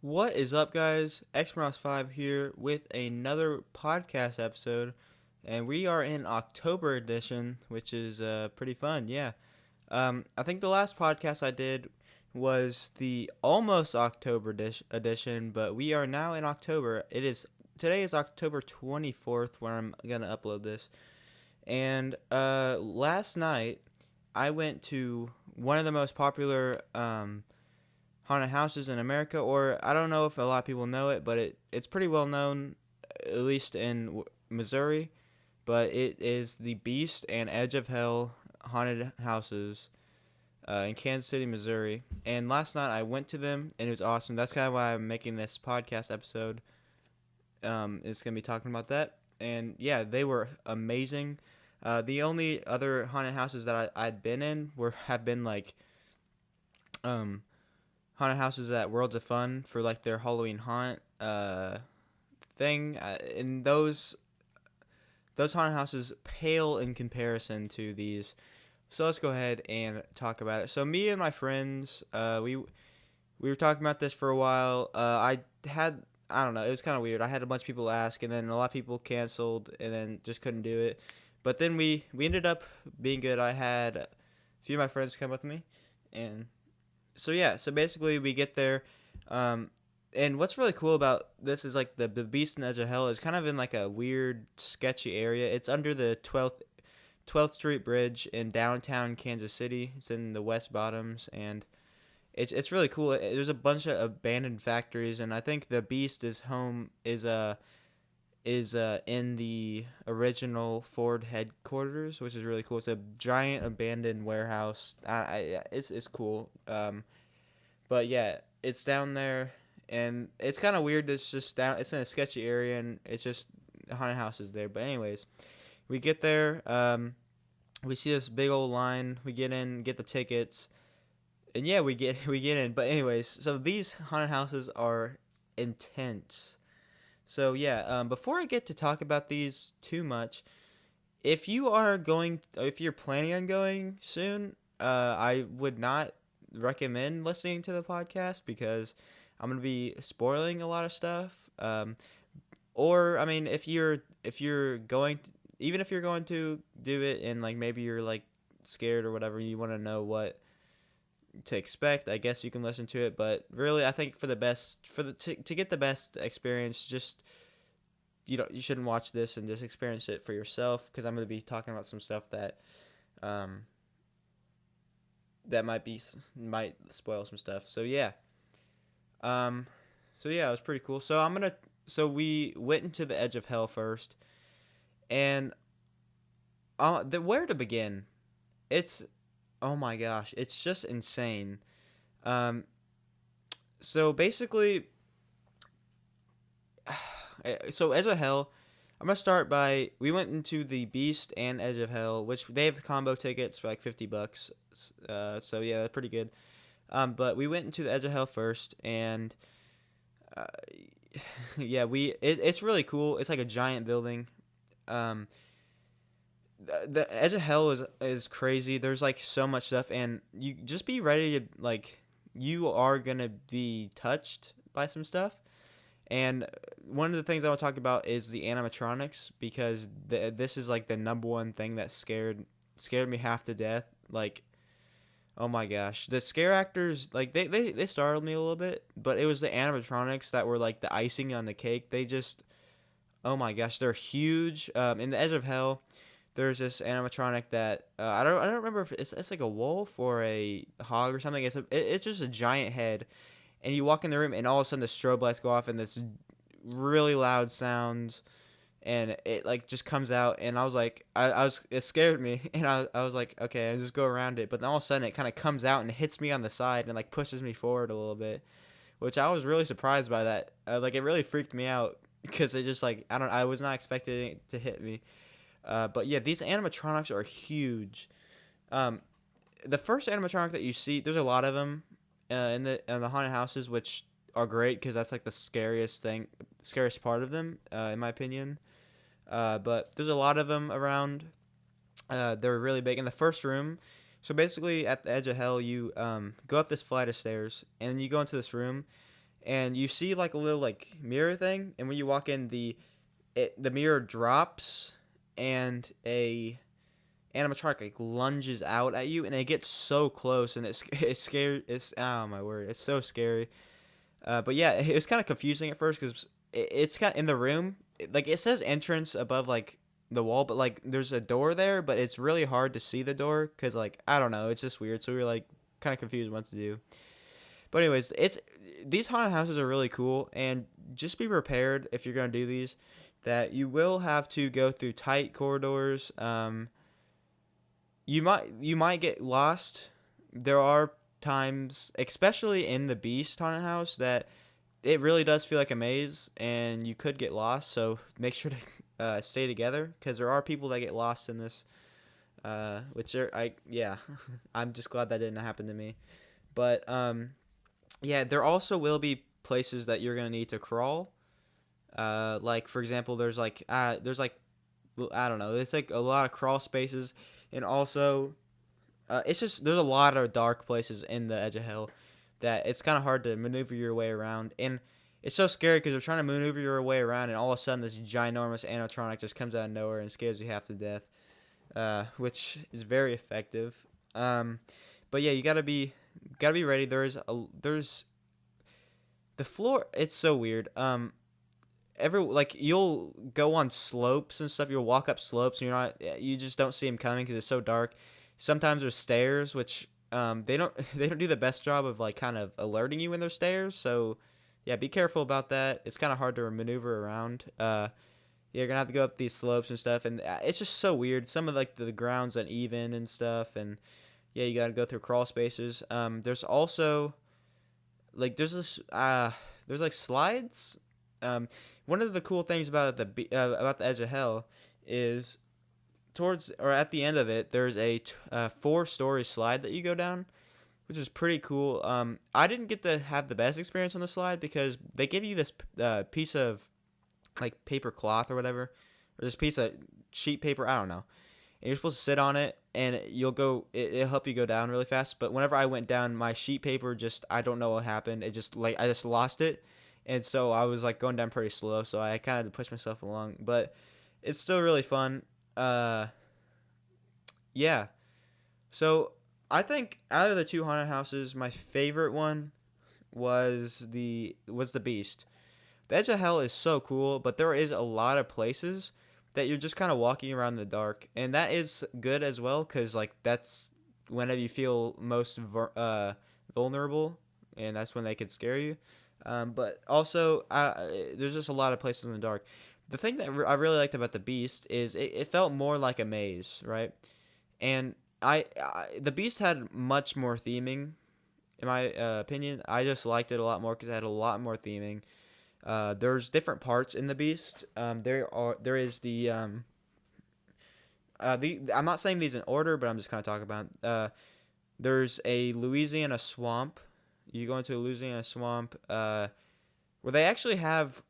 What is up, guys? Xmouse5 here with another podcast episode, and we are in October edition, which is pretty fun. Yeah, I think the last podcast I did was the almost October edition, but we are now in October. Today is October 24th when I'm gonna upload this, and last night I went to one of the most popular haunted houses in America, or I don't know if a lot of people know it, but it's pretty well known, at least in Missouri. But it is the Beast and Edge of Hell haunted houses in Kansas City, Missouri. And last night I went to them, and it was awesome. That's kind of why I'm making this podcast episode. It's gonna be talking about that, and yeah, they were amazing. The only other haunted houses that I'd been in have been like um haunted houses at Worlds of Fun for like their Halloween haunt thing. And those haunted houses pale in comparison to these. So let's go ahead and talk about it. So me and my friends, we were talking about this for a while. I don't know, it was kind of weird. I had a bunch of people ask, and then a lot of people canceled, and then just couldn't do it. But then we ended up being good. I had a few of my friends come with me, and so yeah, so basically we get there, um, and what's really cool about this is like the Beast and Edge of Hell is kind of in like a weird, sketchy area. It's under the 12th Street Bridge in downtown Kansas City. It's in the West Bottoms, and it's really cool. There's a bunch of abandoned factories, and I think the Beast is in the original Ford headquarters, which is really cool. It's a giant abandoned warehouse. It's cool. But yeah, it's down there, and it's kind of weird. It's just down. It's in a sketchy area, and it's just haunted houses there. But anyways, we get there. We see this big old line. We get in, get the tickets, and yeah, we get in. But anyways, so these haunted houses are intense. So yeah, before I get to talk about these too much, if you're planning on going soon, I would not recommend listening to the podcast because I'm gonna be spoiling a lot of stuff. Or I mean, if you're going, even if you're going to do it and like maybe you're like scared or whatever, you want to know what to expect. I guess you can listen to it, but really, I think to get the best experience, just you shouldn't watch this and just experience it for yourself because I'm going to be talking about some stuff um that might spoil some stuff. Um so yeah, it was pretty cool. So we went into the Edge of Hell first, and where to begin? It's oh my gosh, it's just insane. Um so basically, so Edge of Hell, I'm gonna start by we went into the Beast and Edge of Hell, which they have the combo tickets for like $50. So yeah, that's pretty good. But we went into the Edge of Hell first, and uh, yeah, it's really cool. It's like a giant building. Um, the Edge of Hell is crazy. There's like so much stuff, and you just be ready to like you are gonna be touched by some stuff. And one of the things I want to talk about is the animatronics because this is like the number one thing that scared me half to death. Like, oh my gosh, the scare actors like they startled me a little bit, but it was the animatronics that were like the icing on the cake. They just oh my gosh, they're huge. In the Edge of Hell, there's this animatronic that I don't remember if it's like a wolf or a hog or something. It's just a giant head, and you walk in the room and all of a sudden the strobe lights go off and this really loud sounds, and it like just comes out, and I was like I was it scared me and I was like okay, I just go around it, but then all of a sudden it kind of comes out and hits me on the side and like pushes me forward a little bit, which I was really surprised by that. Like it really freaked me out because it just like I was not expecting it to hit me. But yeah, these animatronics are huge. um, the first animatronic that you see, there's a lot of them in the haunted houses, which are great because that's like the scariest part of them, in my opinion. But there's a lot of them around. They're really big in the first room. So basically, at the Edge of Hell, you go up this flight of stairs, and you go into this room, and you see like a little like mirror thing, and when you walk in, the mirror drops, and a animatronic like lunges out at you, and it gets so close, and it's scary. It's, oh my word, it's so scary. But yeah, it was kind of confusing at first because it's kind of in the room. Like it says entrance above like the wall, but like there's a door there, but it's really hard to see the door because like I don't know, it's just weird. So we were like kind of confused what to do. But anyways, it's these haunted houses are really cool, and just be prepared if you're gonna do these that you will have to go through tight corridors. You might get lost. There are times, especially in the Beast haunted house, that it really does feel like a maze, and you could get lost. So make sure to stay together because there are people that get lost in this. Which are I yeah, I'm just glad that didn't happen to me. But yeah, there also will be places that you're gonna need to crawl. Like for example, there's like well, I don't know. It's like a lot of crawl spaces, and also it's just there's a lot of dark places in the Edge of Hell that it's kind of hard to maneuver your way around, and it's so scary because you're trying to maneuver your way around, and all of a sudden this ginormous animatronic just comes out of nowhere and scares you half to death, which is very effective. Um, but yeah, you gotta be ready. There's the floor. It's so weird. Like you'll go on slopes and stuff. You'll walk up slopes, and you just don't see them coming because it's so dark. Sometimes there's stairs, which they don't they don't do the best job of like kind of alerting you when there's stairs. So yeah, be careful about that. It's kind of hard to maneuver around. You're gonna have to go up these slopes and stuff, and it's just so weird. Some of like the ground's uneven and stuff, and yeah, you gotta go through crawl spaces. There's also like there's like slides. One of the cool things about the Edge of Hell is towards or at the end of it, there's a 4-story slide that you go down, which is pretty cool. I didn't get to have the best experience on the slide because they give you this piece of like paper cloth or whatever, or this piece of sheet paper. I don't know. And you're supposed to sit on it, and it'll help you go down really fast. But whenever I went down, my sheet paper just I don't know what happened. It just like I just lost it, and so I was like going down pretty slow. So I kind of had to push myself along, but it's still really fun. Uh, yeah. So I think out of the two haunted houses, my favorite one was the Beast. The Edge of Hell is so cool, but there is a lot of places that you're just kind of walking around in the dark, and that is good as well because like that's whenever you feel most vulnerable, and that's when they could scare you. But also, there's just a lot of places in the dark. The thing that I really liked about the Beast is it felt more like a maze, right? And the Beast had much more theming, in my opinion. I just liked it a lot more because it had a lot more theming. There's different parts in the Beast. There is the I'm not saying these in order, but I'm just kind of talking about. There's a Louisiana swamp. You go into a Louisiana swamp, where they actually have.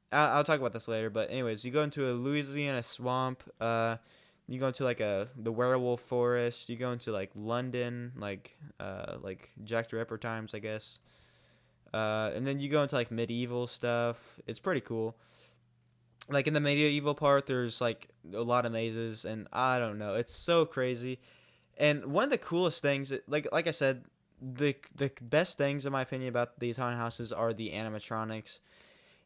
I'll talk about this later, but anyways, you go into a Louisiana swamp. You go into like the werewolf forest. You go into like London, like Jack the Ripper times, I guess. And then you go into like medieval stuff. It's pretty cool. Like in the medieval part, there's like a lot of mazes, and I don't know. It's so crazy. And one of the coolest things, like I said, the best things in my opinion about these haunted houses are the animatronics.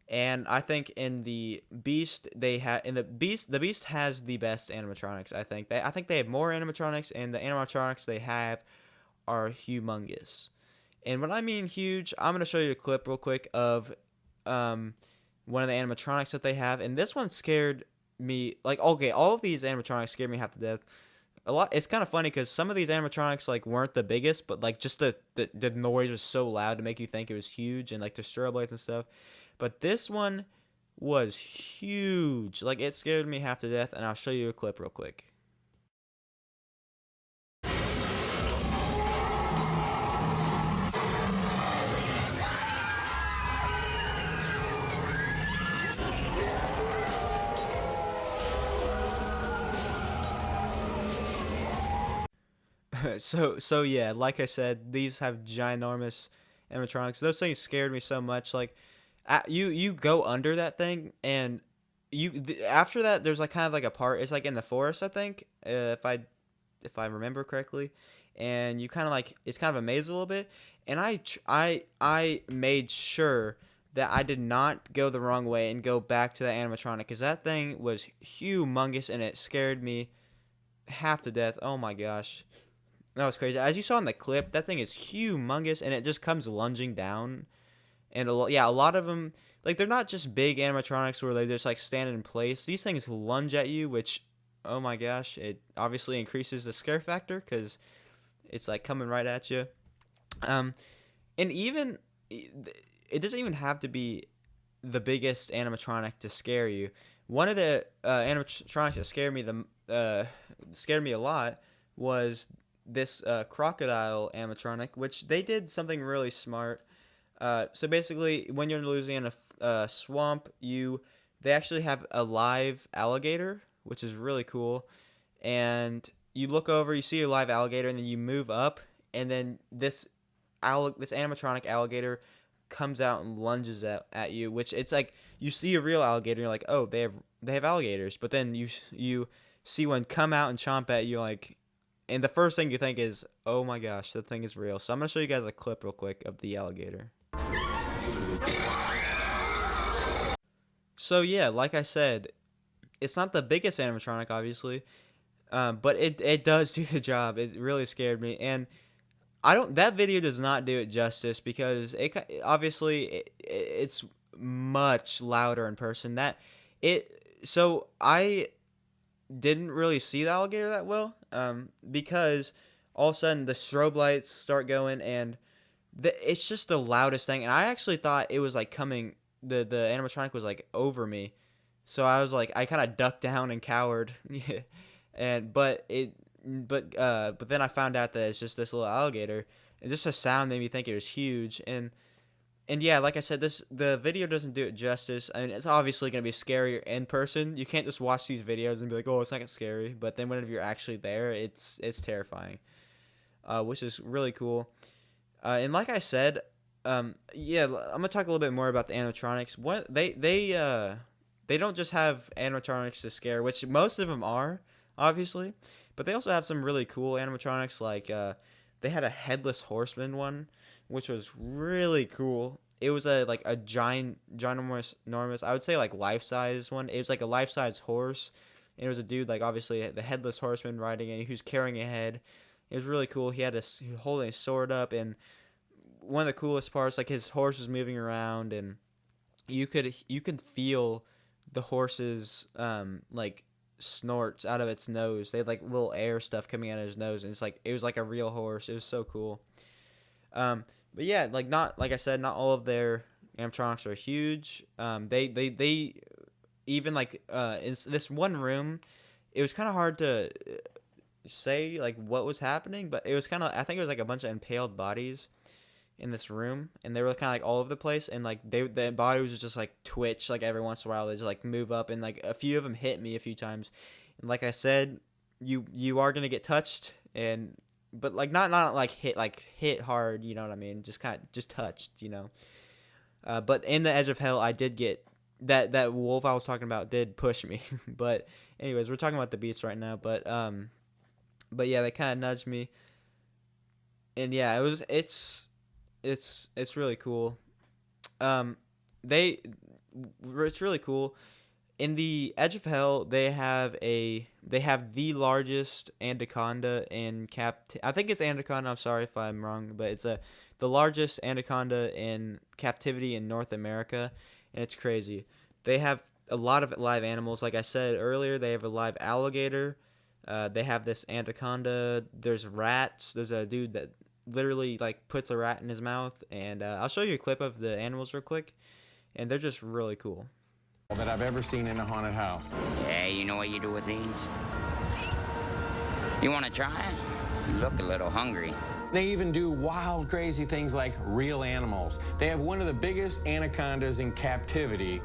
And I think in the Beast the Beast has the best animatronics. I think they have more animatronics, and the animatronics they have are humongous. And when I mean huge, I'm gonna show you a clip real quick of one of the animatronics that they have, and this one scared me. Like, okay, all of these animatronics scared me half to death. A lot. It's kind of funny because some of these animatronics like weren't the biggest, but like just the noise was so loud to make you think it was huge, and like the strobe lights and stuff. But this one was huge. Like it scared me half to death, and I'll show you a clip real quick. So yeah, like I said, these have ginormous animatronics. Those things scared me so much. Like, you go under that thing, and after that, there's like kind of like a part. It's like in the forest, I think, if I remember correctly, and you kind of like it's kind of a maze a little bit. And I made sure that I did not go the wrong way and go back to that animatronic, because that thing was humongous and it scared me half to death. Oh my gosh. That was crazy. As you saw in the clip, that thing is humongous and it just comes lunging down. And a lot of them, like, they're not just big animatronics where they just like stand in place. These things lunge at you, which, oh my gosh, it obviously increases the scare factor because it's like coming right at you. Um, and even it doesn't even have to be the biggest animatronic to scare you. One of the animatronics that scared me a lot was this crocodile animatronic, which they did something really smart. So basically, when you're losing in a swamp, they actually have a live alligator, which is really cool. And you look over, you see a live alligator, and then you move up, and then this animatronic alligator comes out and lunges at you, which it's like you see a real alligator, and you're like, oh, they have alligators, but then you see one come out and chomp at you, like, and the first thing you think is, oh my gosh, that thing is real. So I'm gonna show you guys a clip real quick of the alligator. So yeah, like I said, it's not the biggest animatronic, obviously, but it does do the job. It really scared me, and that video does not do it justice because it's much louder in person. So I didn't really see the alligator that well, because all of a sudden the strobe lights start going, and it's just the loudest thing. And I actually thought it was like coming. The animatronic was like over me, so I was like, I kind of ducked down and cowered. But then I found out that it's just this little alligator, and just the sound made me think it was huge. And yeah, like I said, the video doesn't do it justice. I mean, it's obviously gonna be scarier in person. You can't just watch these videos and be like, oh, it's not scary. But then whenever you're actually there, it's terrifying, which is really cool. And like I said, yeah, I'm gonna talk a little bit more about the animatronics. They don't just have animatronics to scare, which most of them are, obviously, but they also have some really cool animatronics. Like they had a headless horseman one, which was really cool. It was a ginormous, I would say like life size one. It was like a life size horse, and it was a dude, like, obviously the headless horseman riding it. He was carrying a head. It was really cool. He was holding a sword up, and one of the coolest parts, like, his horse was moving around, and you could feel the horse's like snorts out of its nose. They had like little air stuff coming out of his nose, and it was like a real horse. It was so cool. But yeah, like I said, not all of their animatronics are huge. They even like in this one room, it was kind of hard to say like what was happening, but it was kind of, I think it was like a bunch of impaled bodies in this room, and they were kind of like all over the place, and like their bodies would just like twitch like every once in a while. They just like move up, and like a few of them hit me a few times. And like I said, you are gonna get touched, but like not like hit hard, you know what I mean? Just touched, you know. But in the Edge of Hell, I did get that wolf I was talking about did push me. But anyways, we're talking about the beast right now. But yeah, they kind of nudged me, and yeah, it's really cool. It's really cool. In the Edge of Hell, they have the largest anaconda in I think it's anaconda. I'm sorry if I'm wrong, but it's the largest anaconda in captivity in North America, and it's crazy. They have a lot of live animals. Like I said earlier, they have a live alligator. They have this anaconda. There's rats. There's a dude that literally like puts a rat in his mouth, and I'll show you a clip of the animals real quick, and they're just really cool. That I've ever seen in a haunted house. Yeah, you know what you do with these? You want to try it? You look a little hungry. They even do wild, crazy things like real animals. They have one of the biggest anacondas in captivity.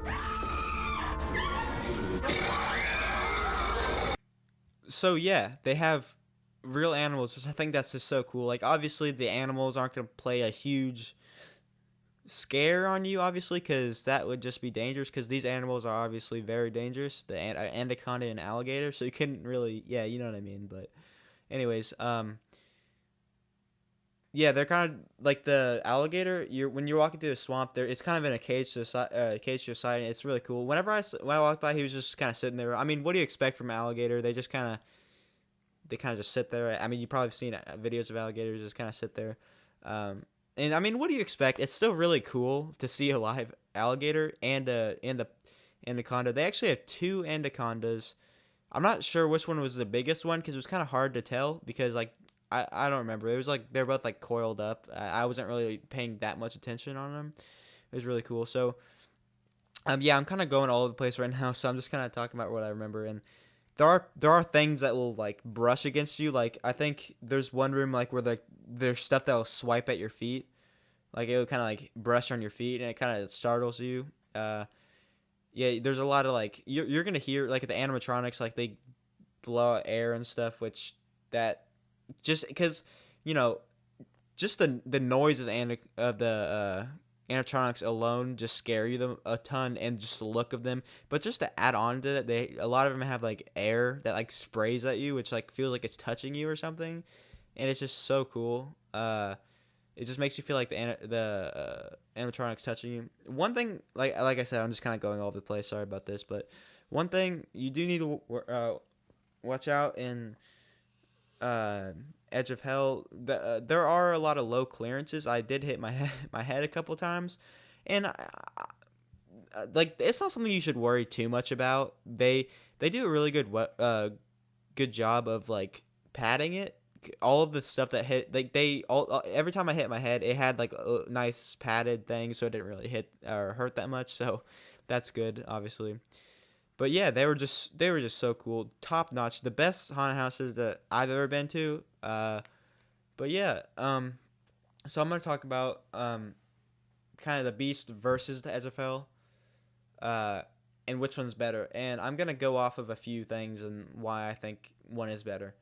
So yeah, they have real animals, which I think that's just so cool. Like, obviously the animals aren't going to play a huge scare on you, obviously, because that would just be dangerous. Because these animals are obviously very dangerous, the anaconda and alligator. So you couldn't really, yeah, you know what I mean. But anyways, yeah, they're kind of like the alligator. You're when you're walking through the swamp, there it's kind of in a cage to the side, cage to your side, and it's really cool. When I walked by, he was just kind of sitting there. I mean, what do you expect from an alligator? They kind of just sit there. I mean, you probably have seen videos of alligators just kind of sit there. Um, and I mean, what do you expect? It's still really cool to see a live alligator and the anaconda. They actually have two anacondas. I'm not sure which one was the biggest one because it was kind of hard to tell because like I don't remember. It was like they're both like coiled up. I wasn't really paying that much attention on them. It was really cool. So yeah, I'm kind of going all over the place right now. So I'm just kind of talking about what I remember and there are things that will like brush against you. Like I think there's one room like where there's stuff that will swipe at your feet. Like it will kind of like brush on your feet and it kind of startles you. Yeah, there's a lot of like you're gonna hear like the animatronics like they blow out air and stuff, which that just because you know just the noise of the animatronics alone just scare you them a ton, and just the look of them. But just to add on to that, a lot of them have like air that like sprays at you, which like feels like it's touching you or something, and it's just so cool. It just makes you feel like the animatronics touching you. One thing, like I said, I'm just kind of going all over the place. Sorry about this, but one thing you do need to watch out in Edge of Hell. There are a lot of low clearances. I did hit my head a couple times, and like it's not something you should worry too much about. They do a really good job of like padding it. All of the stuff that hit like they all every time I hit my head, it had like a nice padded thing, so it didn't really hit or hurt that much. So that's good, obviously. But yeah, they were just so cool, top notch, the best haunted houses that I've ever been to. But yeah, so I'm gonna talk about kind of the Beast versus the Edge of Hell, uh, and which one's better. And I'm gonna go off of a few things and why I think one is better.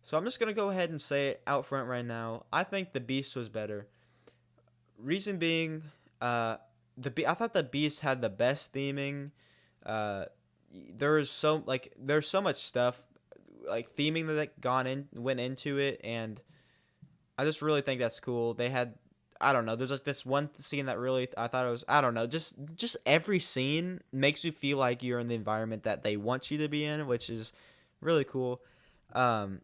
So I'm just gonna go ahead and say it out front right now. I think the Beast was better. Reason being, I thought the Beast had the best theming. Uh, there's so much stuff like theming that went into it, and I just really think that's cool. They had I don't know. There's like this one scene that really I thought it was I don't know. Just every scene makes you feel like you're in the environment that they want you to be in, which is really cool. Um,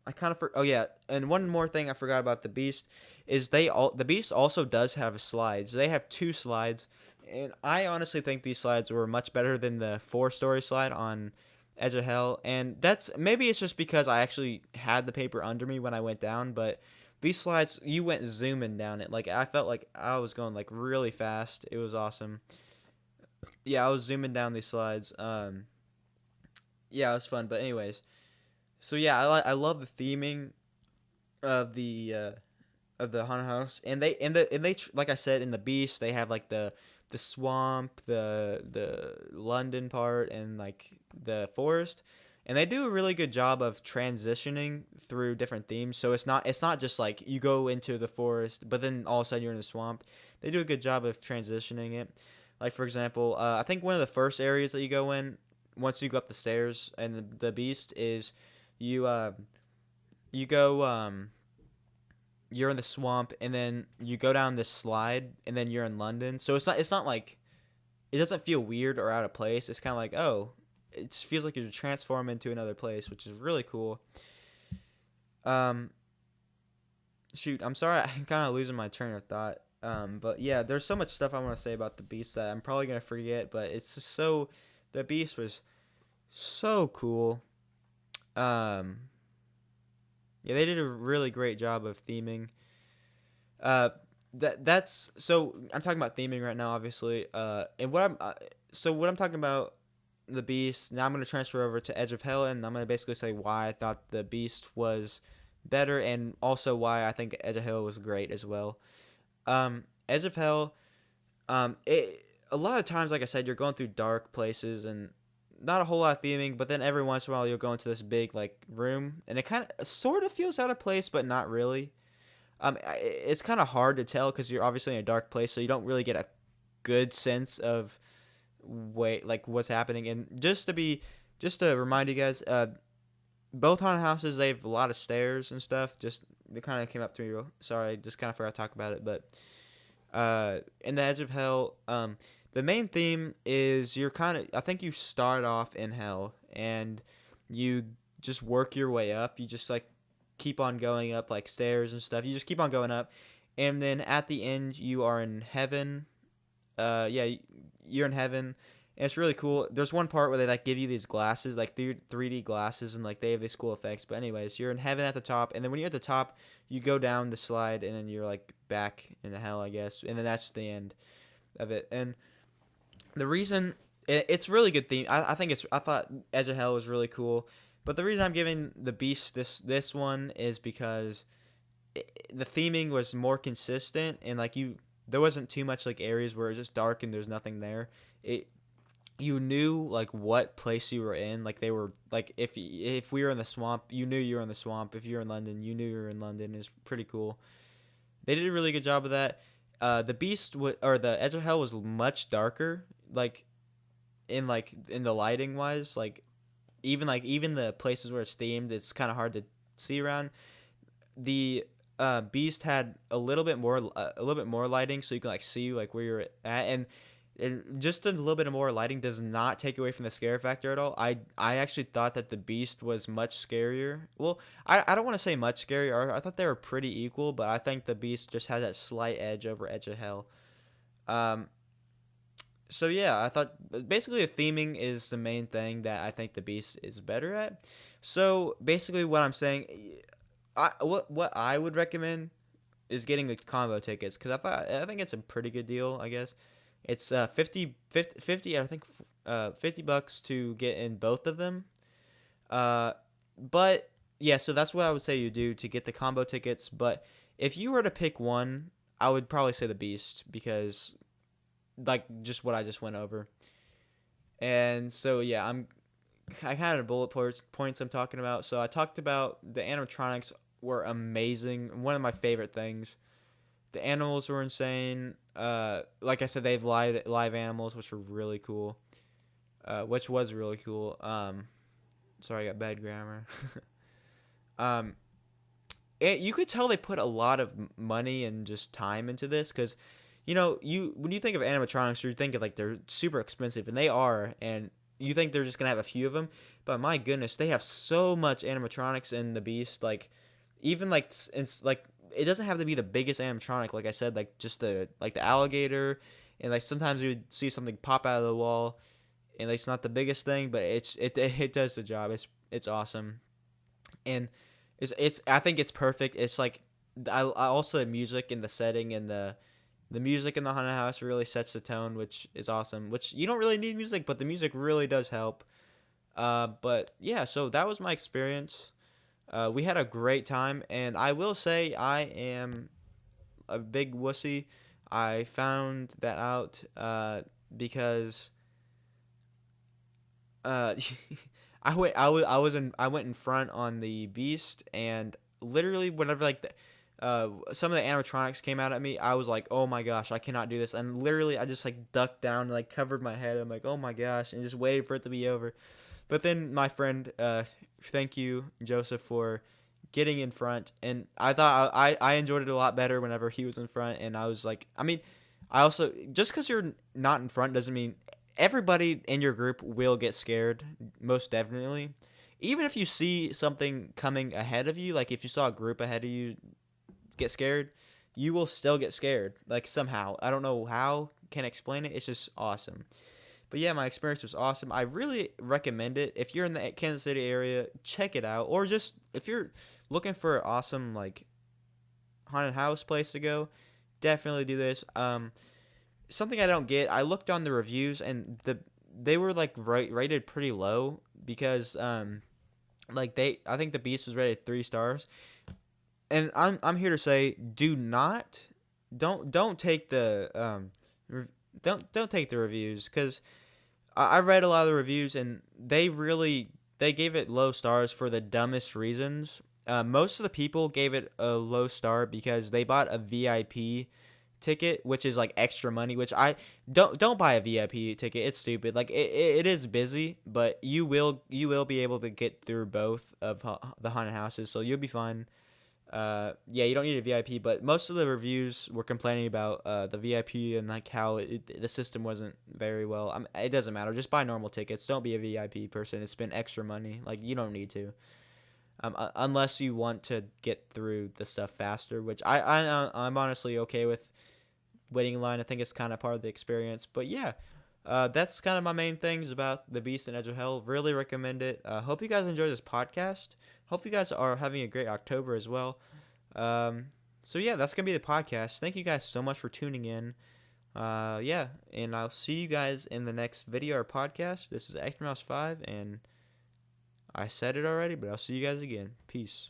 I kind of oh yeah, and one more thing I forgot about the Beast is the Beast also does have slides. They have two slides, and I honestly think these slides were much better than the 4-story slide on Edge of Hell. And that's maybe it's just because I actually had the paper under me when I went down, but these slides you went zooming down it. Like I felt like I was going like really fast. It was awesome. Yeah, I was zooming down these slides. Yeah, it was fun. But anyways, so yeah, I love the theming of the haunted house, and like I said in the Beast, they have like the swamp, the London part, and like the forest, and they do a really good job of transitioning through different themes. So it's not just like you go into the forest, but then all of a sudden you're in the swamp. They do a good job of transitioning it. Like for example, I think one of the first areas that you go in once you go up the stairs and the Beast is you you go you're in the swamp, and then you go down this slide, and then you're in London. So it's not like it doesn't feel weird or out of place. It's kind of like, oh, it feels like you're transformed into another place, which is really cool. Um, shoot, I'm sorry, I'm kind of losing my train of thought. But yeah, there's so much stuff I want to say about the Beast that I'm probably gonna forget. But it's just the Beast was so cool. Um, yeah, they did a really great job of theming. Uh, that's so I'm talking about theming right now, obviously. And what I'm talking about the Beast. Now I'm gonna transfer over to Edge of Hell, and I'm gonna basically say why I thought the Beast was better, and also why I think Edge of Hell was great as well. Edge of Hell, it a lot of times, like I said, you're going through dark places and not a whole lot of theming, but then every once in a while you'll go into this big like room, and it kind of sort of feels out of place, but not really. It's kind of hard to tell because you're obviously in a dark place, so you don't really get a good sense of like what's happening. And just to remind you guys, both haunted houses, they have a lot of stairs and stuff. Just it kind of came up to me. Sorry, just kind of forgot to talk about it. But in the Edge of Hell, the main theme is I think you start off in hell and you just work your way up. You just like keep on going up like stairs and stuff. You just keep on going up, and then at the end you are in heaven. Yeah, you're in heaven, and it's really cool. There's one part where they like give you these glasses, like 3D glasses, and like they have these cool effects. But anyways, you're in heaven at the top, and then when you're at the top, you go down the slide, and then you're like back into hell, I guess, and then that's the end of it. And the reason it's really good theme. I thought Edge of Hell was really cool, but the reason I'm giving the Beast this one is because the theming was more consistent, and like there wasn't too much like areas where it's just dark and there's nothing there. You knew like what place you were in. Like they were like if we were in the swamp, you knew you were in the swamp. If you were in London, you knew you were in London. It's pretty cool. They did a really good job of that. The Beast or the Edge of Hell was much darker. Like in the lighting wise, like even the places where it's themed, it's kind of hard to see around. The Beast had a little bit more lighting, so you can like see like where you're at, and just a little bit more lighting does not take away from the scare factor at all. I actually thought that the Beast was much scarier. Well, I don't want to say much scarier. I thought they were pretty equal, but I think the Beast just has that slight edge over Edge of Hell. So yeah, I thought basically the theming is the main thing that I think the Beast is better at. So basically what I'm saying, what I would recommend is getting the combo tickets, because I think it's a pretty good deal, I guess. It's 50 I think $50 to get in both of them. But yeah, so that's what I would say you do to get the combo tickets. But if you were to pick one, I would probably say the Beast, because like just what I just went over. And so yeah, I kind of bullet points I'm talking about. So I talked about the animatronics were amazing. One of my favorite things. The animals were insane. Like I said, they have live animals, which were really cool. Which was really cool. Sorry, I got bad grammar. You could tell they put a lot of money and just time into this, because when you think of animatronics, you think of like they're super expensive, and they are, and you think they're just gonna have a few of them, but my goodness, they have so much animatronics in the Beast. Like even like it's like it doesn't have to be the biggest animatronic, like I said, like just the alligator, and like sometimes you would see something pop out of the wall, and like, it's not the biggest thing, but it does the job. It's awesome, and it's I think it's perfect. It's like I also the music and the setting and the music in the haunted house really sets the tone, which is awesome. Which you don't really need music, but the music really does help. But yeah, so that was my experience. We had a great time, and I will say I am a big wussy. I found that out because I went in front on the Beast, and literally whenever like some of the animatronics came out at me, I was like, oh my gosh, I cannot do this. And literally I just like ducked down and like covered my head. I'm like, oh my gosh, and just waited for it to be over. But then my friend, thank you, Joseph, for getting in front. And I thought I enjoyed it a lot better whenever he was in front. And I was like, I mean, I also, just because you're not in front doesn't mean everybody in your group will get scared, most definitely. Even if you see something coming ahead of you, like if you saw a group ahead of you get scared, you will still get scared, like somehow. I don't know how, can't explain it. It's just awesome. But yeah, my experience was awesome. I really recommend it. If you're in the Kansas City area, check it out. Or just if you're looking for an awesome like haunted house place to go, definitely do this. Something I don't get, I looked on the reviews, and they were like rated pretty low, because like I think the Beast was rated 3 stars. And I'm here to say, don't take the don't take the reviews, because I read a lot of the reviews, and they gave it low stars for the dumbest reasons. Most of the people gave it a low star because they bought a VIP ticket, which is like extra money. Which I don't buy a VIP ticket. It's stupid. Like it is busy, but you will be able to get through both of the haunted houses, so you'll be fine. Yeah, you don't need a VIP, but most of the reviews were complaining about the VIP and like how the system wasn't very well. It doesn't matter. Just buy normal tickets. Don't be a VIP person and spend extra money. Like you don't need to. Unless you want to get through the stuff faster, which I'm honestly okay with waiting in line. I think it's kind of part of the experience. But yeah, that's kind of my main things about The Beast and Edge of Hell. Really recommend it. Hope you guys enjoy this podcast. Hope you guys are having a great October as well. So yeah, that's gonna be the podcast. Thank you guys so much for tuning in. Yeah, and I'll see you guys in the next video or podcast. This is X Mouse 5, and I said it already, but I'll see you guys again. Peace.